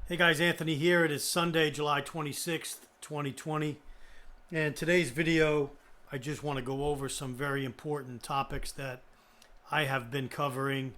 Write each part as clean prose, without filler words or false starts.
Hey guys, Anthony here. It is Sunday, July 26th, 2020. And today's video, I just want to go over some very important topics that I have been covering,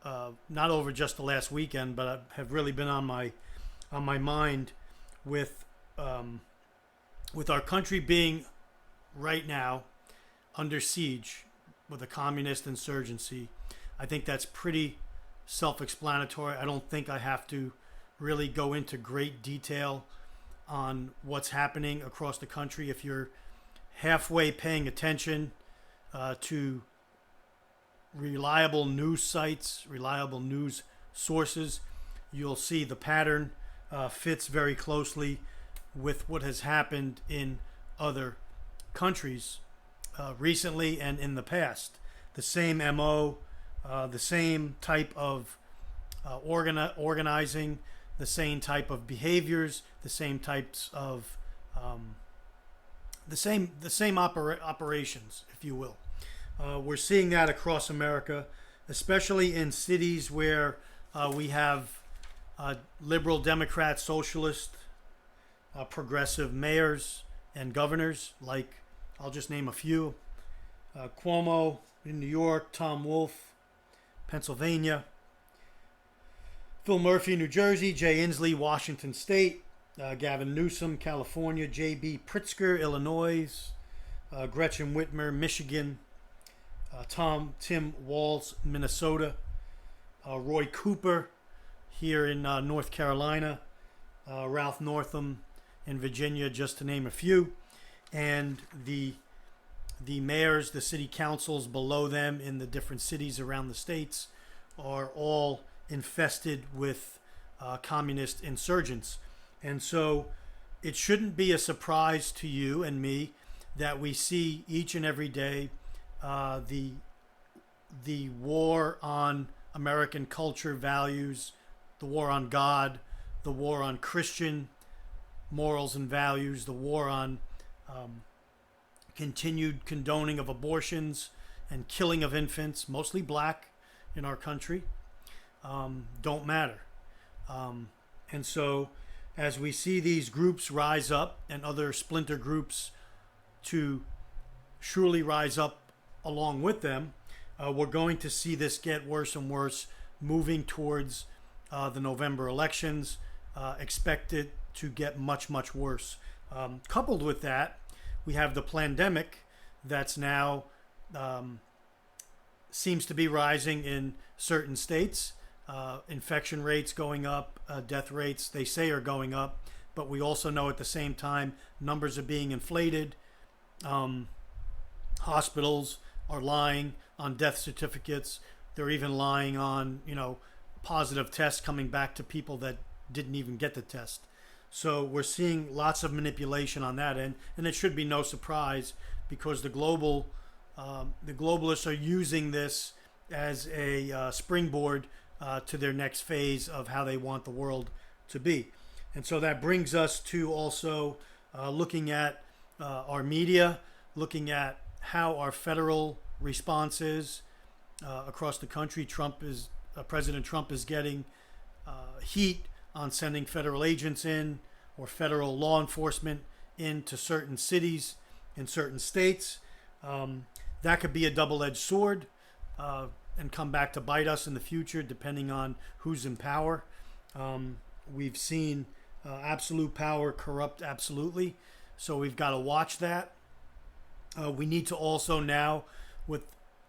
not over just the last weekend, but have really been on my mind with our country being right now under siege with a communist insurgency. I think that's pretty self-explanatory. I don't think I have to really go into great detail on what's happening across the country. If you're halfway paying attention to reliable news sites, reliable news sources, you'll see the pattern fits very closely with what has happened in other countries recently and in the past. The same MO, the same type of organizing, the same type of behaviors, the same types of the same operations, if you will. We're seeing that across America, especially in cities where we have liberal, Democrat, socialist, progressive mayors and governors. Like, I'll just name a few: Cuomo in New York, Tom Wolf, Pennsylvania, Phil Murphy, New Jersey, Jay Inslee, Washington State, Gavin Newsom, California, J.B. Pritzker, Illinois, Gretchen Whitmer, Michigan, Tim Walz, Minnesota, Roy Cooper here in North Carolina, Ralph Northam in Virginia, just to name a few, and the mayors, the city councils below them in the different cities around the states are all infested with communist insurgents. And so it shouldn't be a surprise to you and me that we see each and every day the war on American culture, values, the war on God, the war on Christian morals and values, the war on continued condoning of abortions and killing of infants, mostly black in our country. Don't matter. And so as we see these groups rise up and other splinter groups to surely rise up along with them, we're going to see this get worse and worse moving towards the November elections. Expected to get much, much worse. Coupled with that, we have the pandemic that's now seems to be rising in certain states. Infection rates going up, death rates they say are going up, but we also know at the same time numbers are being inflated. Hospitals are lying on death certificates. They're even lying on, positive tests coming back to people that didn't even get the test. So we're seeing lots of manipulation on that end, and it should be no surprise because the globalists are using this as a springboard to their next phase of how they want the world to be. And so that brings us to also looking at our media, looking at how our federal response is across the country. President Trump is getting heat on sending federal agents in or federal law enforcement into certain cities in certain states. That could be a double-edged sword and come back to bite us in the future, depending on who's in power. We've seen absolute power corrupt absolutely, so we've got to watch that. We need to also now, with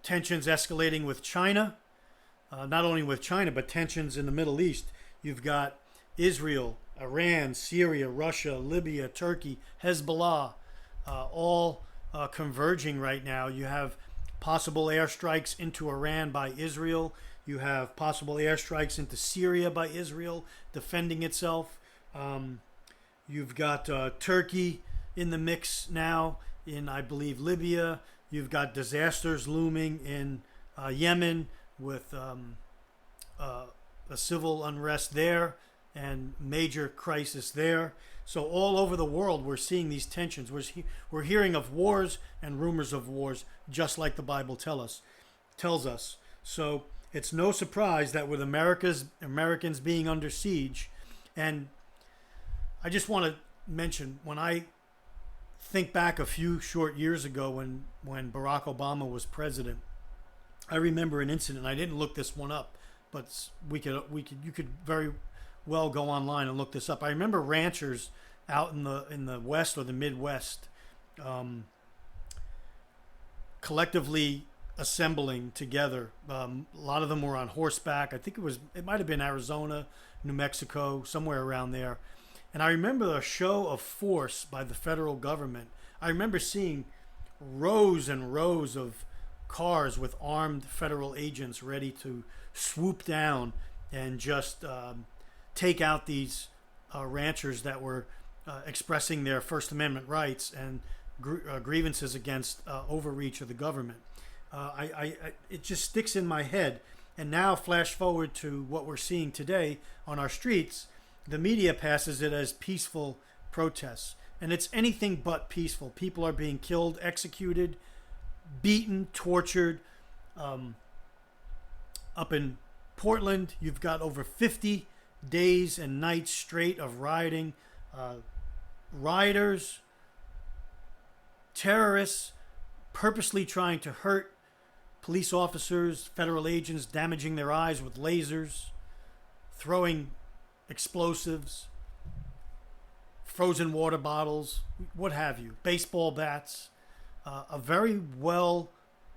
tensions escalating with China, not only with China, but tensions in the Middle East, you've got Israel, Iran, Syria, Russia, Libya, Turkey, Hezbollah, all converging right now. You have possible airstrikes into Iran by Israel. You have possible airstrikes into Syria by Israel defending itself. You've got Turkey in the mix now in, I believe, Libya. You've got disasters looming in Yemen with a civil unrest there and major crisis there. So all over the world, we're seeing these tensions. We're hearing of wars and rumors of wars, just like the Bible tells us. So it's no surprise that with Americans being under siege, And I just want to mention, when I think back a few short years ago when Barack Obama was president, I remember an incident. I didn't look this one up, but you could very well go online and look this up. I remember ranchers out in the West or the Midwest collectively assembling together. A lot of them were on horseback. I think it might have been Arizona, New Mexico, somewhere around there. And I remember a show of force by the federal government. I remember seeing rows and rows of cars with armed federal agents ready to swoop down and just take out these ranchers that were expressing their First Amendment rights and grievances against overreach of the government. It just sticks in my head. And now flash forward to what we're seeing today on our streets. The media passes it as peaceful protests, and it's anything but peaceful. People are being killed, executed, beaten, tortured. Up in Portland, you've got over 50 days and nights straight of rioting. Rioters, terrorists, purposely trying to hurt police officers, federal agents, damaging their eyes with lasers, throwing explosives, frozen water bottles, what have you, baseball bats. A very well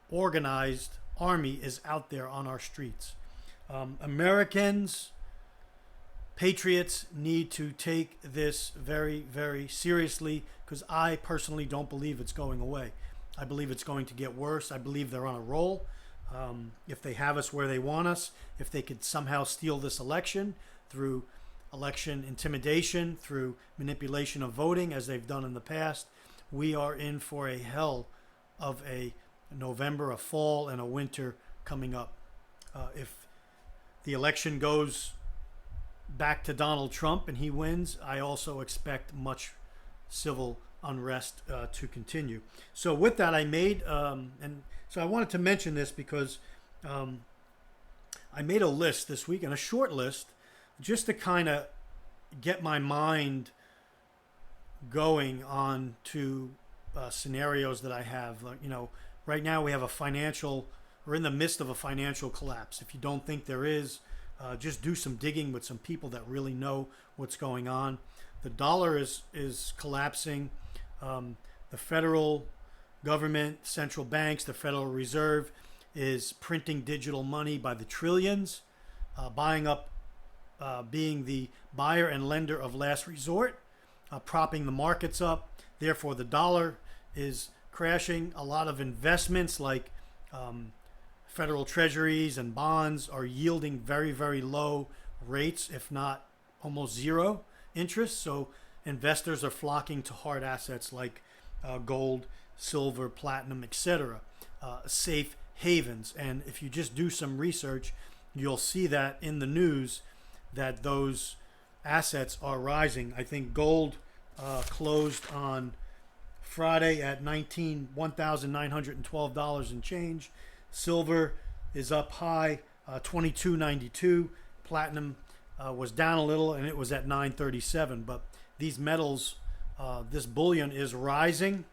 organized army is out there on our streets. Americans, patriots, need to take this very, very seriously, because I personally don't believe it's going away. I believe it's going to get worse. I believe they're on a roll. If they have us where they want us, if they could somehow steal this election through election intimidation, through manipulation of voting, as they've done in the past, we are in for a hell of a November, a fall, and a winter coming up. If the election goes back to Donald Trump and he wins, I also expect much civil unrest to continue. So with that, I made, and so I wanted to mention this because I made a list this week, and a short list, just to kind of get my mind going on to scenarios that I have. Like, right now we're in the midst of a financial collapse. If you don't think there is, just do some digging with some people that really know what's going on. The dollar is collapsing. The federal government, central banks, the Federal Reserve is printing digital money by the trillions, buying up, being the buyer and lender of last resort, propping the markets up. Therefore, the dollar is crashing. A lot of investments like federal treasuries and bonds are yielding very, very low rates, if not almost zero interest. So investors are flocking to hard assets like gold, silver, platinum, etc., safe havens. And if you just do some research, you'll see that in the news that those assets are rising. I think gold closed on Friday at $1,912 and change. Silver is up high, $22.92. Platinum was down a little, and it was at $9.37. But these metals, this bullion is rising.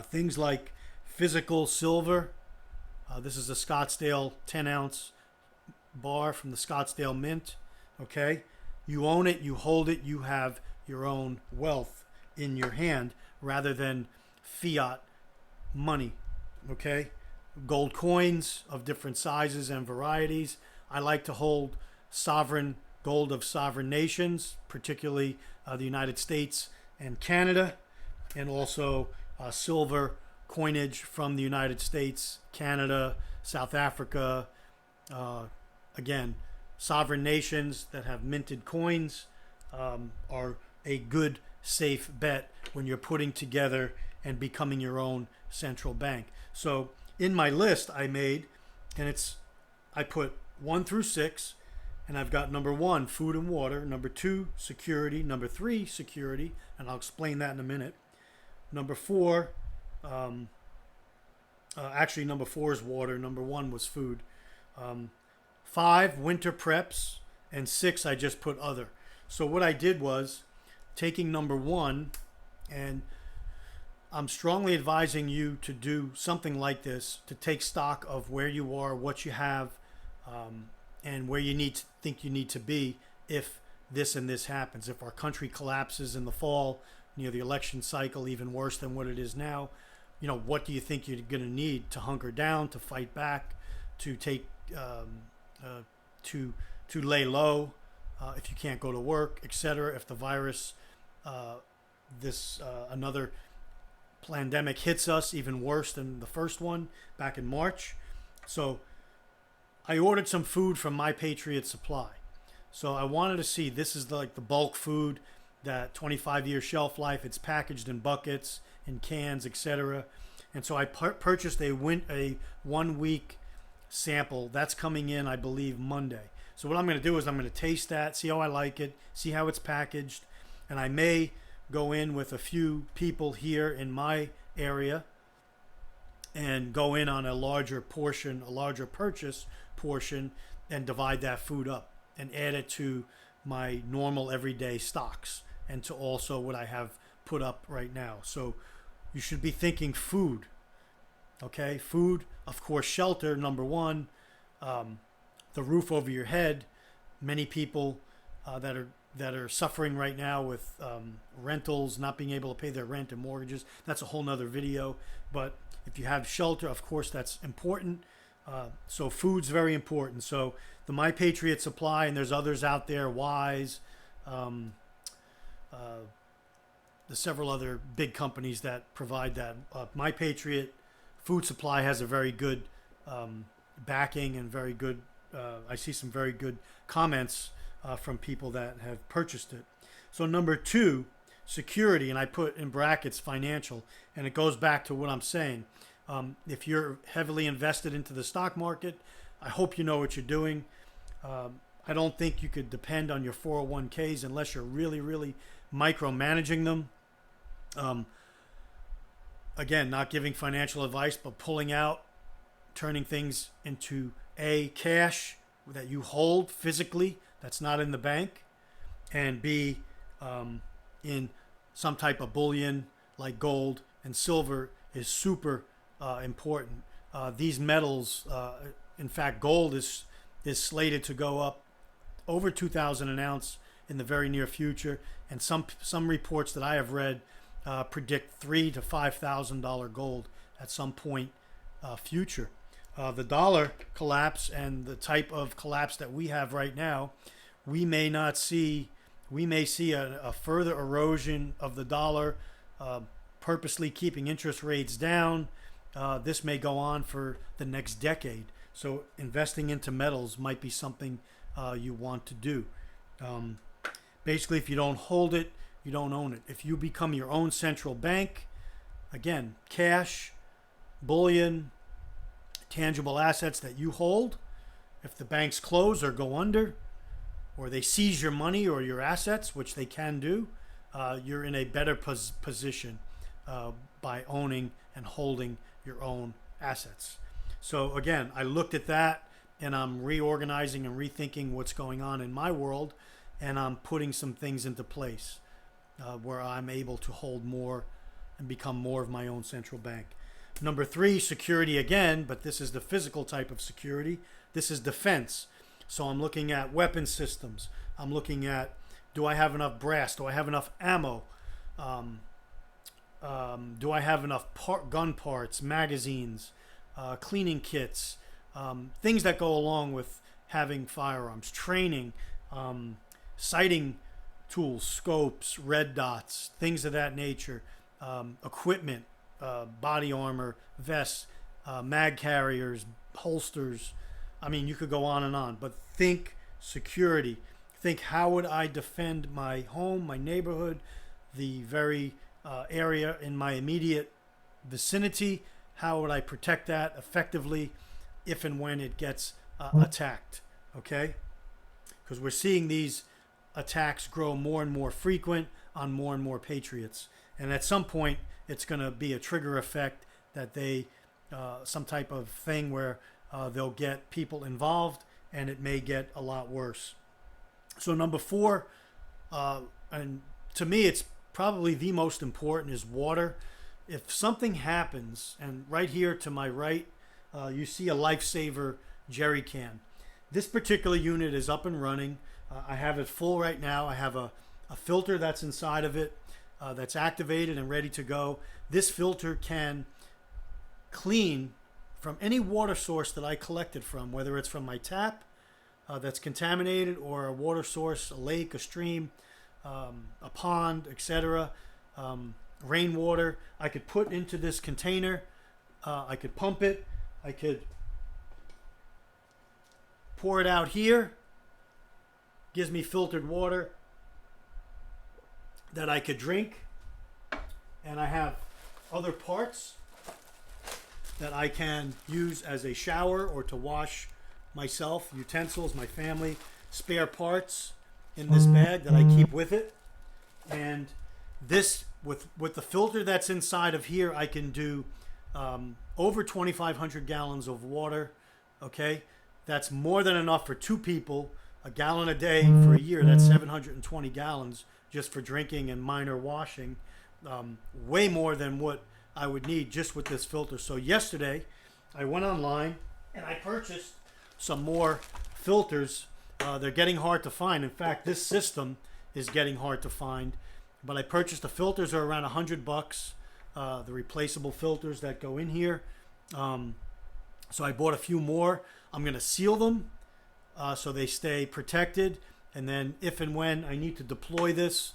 Things like physical silver. This is a Scottsdale 10-ounce bar from the Scottsdale Mint. Okay, you own it, you hold it, you have your own wealth in your hand rather than fiat money. Okay, gold coins of different sizes and varieties. I like to hold sovereign gold of sovereign nations, particularly the United States and Canada, and also silver coinage from the United States, Canada, South Africa. Again, sovereign nations that have minted coins are a good, safe bet when you're putting together and becoming your own central bank. So in my list I made, and I put 1 through 6, and I've got number 1, food and water, number 2, security, number 3, security, and I'll explain that in a minute. Number 4, actually number 4 is water, number 1 was food. 5, winter preps, and 6, I just put other. So what I did was taking number one, and I'm strongly advising you to do something like this, to take stock of where you are, what you have, and where you think you need to be if this and this happens. If our country collapses in the fall, the election cycle, even worse than what it is now, what do you think you're going to need to hunker down, to fight back, to take, to lay low, if you can't go to work, etc. If the virus, another pandemic hits us even worse than the first one back in March. So I ordered some food from My Patriot Supply. So I wanted to see, this is like the bulk food, that 25-year shelf life. It's packaged in buckets, in cans, etc. And so I purchased a 1 week sample. That's coming in, I believe, Monday. So what I'm going to do is I'm going to taste that, see how I like it, see how it's packaged, and I may go in with a few people here in my area and go in on a larger purchase portion, and divide that food up and add it to my normal everyday stocks and to also what I have put up right now. So you should be thinking food. Okay, food, of course, shelter, number one, the roof over your head. Many people that are suffering right now with rentals, not being able to pay their rent and mortgages. That's a whole nother video. But if you have shelter, of course, that's important. So food's very important. So the My Patriot Supply, and there's others out there, Wise, the several other big companies that provide that. My Patriot Food Supply has a very good backing and very good, I see some very good comments from people that have purchased it. So number two, security, and I put in brackets financial, and it goes back to what I'm saying. If you're heavily invested into the stock market, I hope you know what you're doing. I don't think you could depend on your 401ks unless you're really, really micromanaging them. Again, not giving financial advice, but pulling out, turning things into A, cash that you hold physically, that's not in the bank, and B, in some type of bullion like gold and silver is super important. These metals, in fact, gold is slated to go up over 2,000 an ounce in the very near future, and some reports that I have read predict $3,000 to $5,000 gold at some point future. The dollar collapse and the type of collapse that we have right now, we may see a further erosion of the dollar, purposely keeping interest rates down. This may go on for the next decade. So investing into metals might be something you want to do. Basically, if you don't hold it, you don't own it. If you become your own central bank, again, cash, bullion, tangible assets that you hold, if the banks close or go under, or they seize your money or your assets, which they can do, you're in a better position by owning and holding your own assets. So again, I looked at that, and I'm reorganizing and rethinking what's going on in my world, and I'm putting some things into place where I'm able to hold more and become more of my own central bank. Number three, security again, but this is the physical type of security. This is defense. So I'm looking at weapon systems. I'm looking at, do I have enough brass? Do I have enough ammo? Do I have enough gun parts, magazines, cleaning kits, things that go along with having firearms, training, sighting tools, scopes, red dots, things of that nature, equipment, body armor, vests, mag carriers, holsters. I mean, you could go on and on, but think security. Think, how would I defend my home, my neighborhood, the very area in my immediate vicinity? How would I protect that effectively if and when it gets attacked? Okay? Because we're seeing these attacks grow more and more frequent on more and more patriots. And at some point, it's going to be a trigger effect that they, some type of thing where they'll get people involved, and it may get a lot worse. So number four, and to me, it's probably the most important is water. If something happens, and right here to my right, you see a lifesaver jerry can. This particular unit is up and running. I have it full right now. I have a filter that's inside of it that's activated and ready to go. This filter can clean from any water source that I collected from, whether it's from my tap that's contaminated or a water source, a lake, a stream, a pond, etc. Rainwater. I could put into this container. I could pump it. I could pour it out here. Gives me filtered water that I could drink. And I have other parts that I can use as a shower or to wash myself, utensils, my family, spare parts in this bag that I keep with it. And this, with the filter that's inside of here, I can do over 2,500 gallons of water. Okay, that's more than enough for 2 people. A gallon a day for a year, that's 720 gallons just for drinking and minor washing. Way more than what I would need just with this filter. So yesterday I went online and I purchased some more filters. They're getting hard to find. In fact, this system is getting hard to find. But I purchased the filters are around $100. The replaceable filters that go in here. So I bought a few more. I'm going to seal them so they stay protected. And then if and when I need to deploy this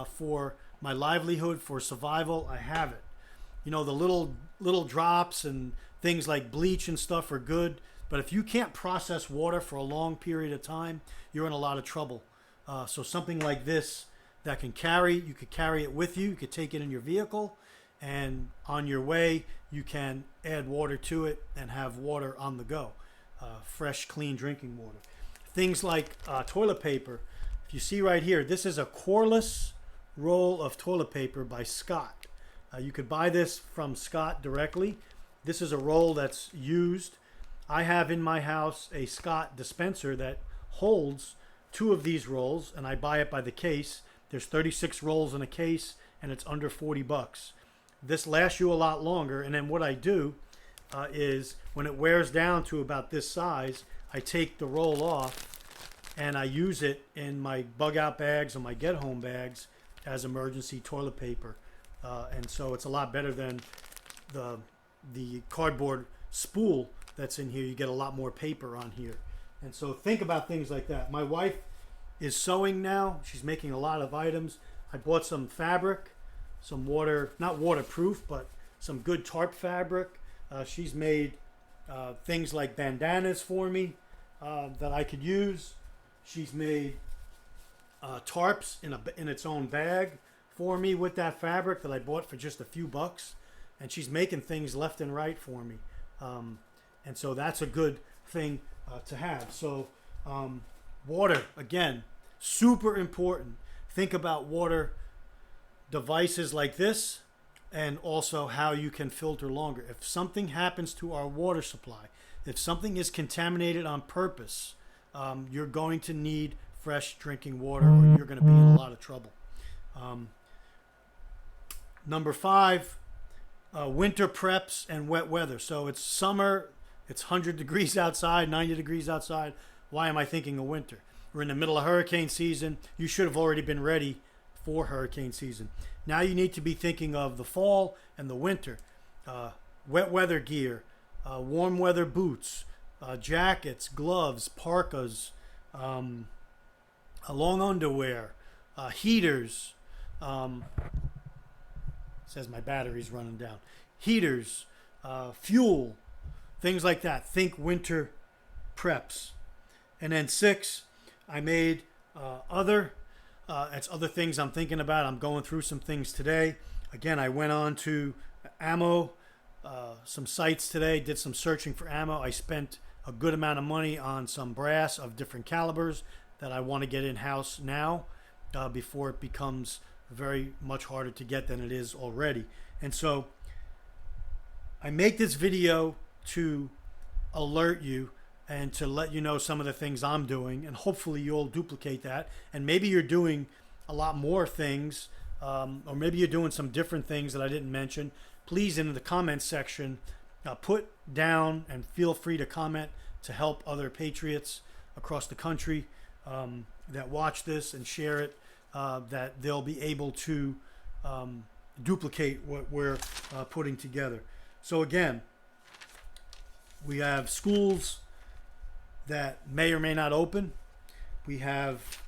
for my livelihood, for survival, I have it. You know, the little drops and things like bleach and stuff are good. But if you can't process water for a long period of time, you're in a lot of trouble. So something like this that can carry, you could carry it with you. You could take it in your vehicle. And on your way, you can add water to it and have water on the go. Fresh, clean drinking water. Things like toilet paper. If you see right here, this is a Cordless roll of toilet paper by Scott. You could buy this from Scott directly. This is a roll that's used. I have in my house a Scott dispenser that holds 2 of these rolls, and I buy it by the case. There's 36 rolls in a case, and it's under $40. This lasts you a lot longer. And then what I do is when it wears down to about this size, I take the roll off and I use it in my bug out bags or my get home bags as emergency toilet paper. And so it's a lot better than the cardboard spool that's in here. You get a lot more paper on here. And so think about things like that. My wife is sewing now. She's making a lot of items. I bought some fabric, some water, not waterproof, but some good tarp fabric. She's made things like bandanas for me that I could use. She's made tarps in its own bag for me with that fabric that I bought for just a few bucks. And she's making things left and right for me. And so that's a good thing to have. So water, again, super important. Think about water devices like this and also how you can filter longer. If something happens to our water supply, if something is contaminated on purpose, you're going to need fresh drinking water or you're going to be in a lot of trouble. Number 5, winter preps and wet weather. So it's summer, it's 100 degrees outside, 90 degrees outside. Why am I thinking of winter? We're in the middle of hurricane season. You should have already been ready for hurricane season. Now you need to be thinking of the fall and the winter. Wet weather gear, warm weather boots, jackets, gloves, parkas, long underwear, heaters. Says my battery's running down. Heaters, fuel, things like that. Think winter preps. And then 6, I made it's other things I'm thinking about. I'm going through some things today. Again, I went on to ammo, some sites today, did some searching for ammo. I spent a good amount of money on some brass of different calibers that I want to get in-house now before it becomes very much harder to get than it is already. And so I make this video to alert you and to let you know some of the things I'm doing, and hopefully you'll duplicate that. And maybe you're doing a lot more things, or maybe you're doing some different things that I didn't mention, please in the comments section put down and feel free to comment to help other patriots across the country that watch this and share it, that they'll be able to duplicate what we're putting together. So again, we have schools that may or may not open. We have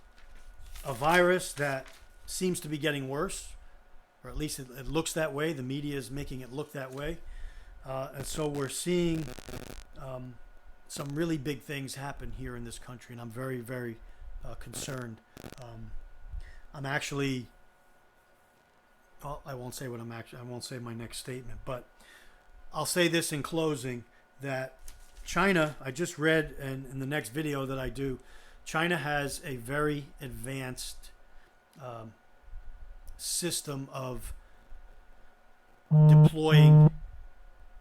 a virus that seems to be getting worse, or at least it looks that way. The media is making it look that way. And so we're seeing some really big things happen here in this country, and I'm very, very concerned. I'm actually, well, I won't say my next statement, but I'll say this in closing, that China, I just read, and in the next video that I do, China has a very advanced system of deploying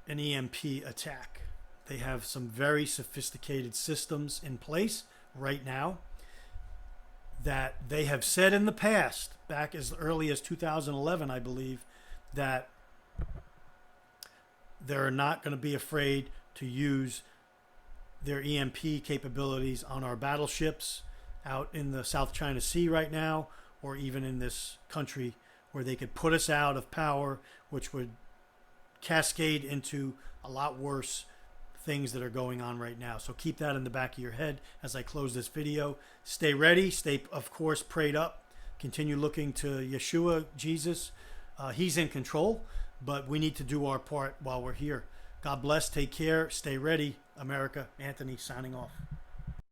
an EMP attack. They have some very sophisticated systems in place right now that they have said in the past, back as early as 2011, I believe, that they're not going to be afraid to use their EMP capabilities on our battleships out in the South China Sea right now, or even in this country, where they could put us out of power, which would cascade into a lot worse things that are going on right now. So keep that in the back of your head as I close this video. Stay ready. Stay, of course, prayed up. Continue looking to Yeshua, Jesus. He's in control, but we need to do our part while we're here. God bless. Take care. Stay ready. America. Anthony signing off.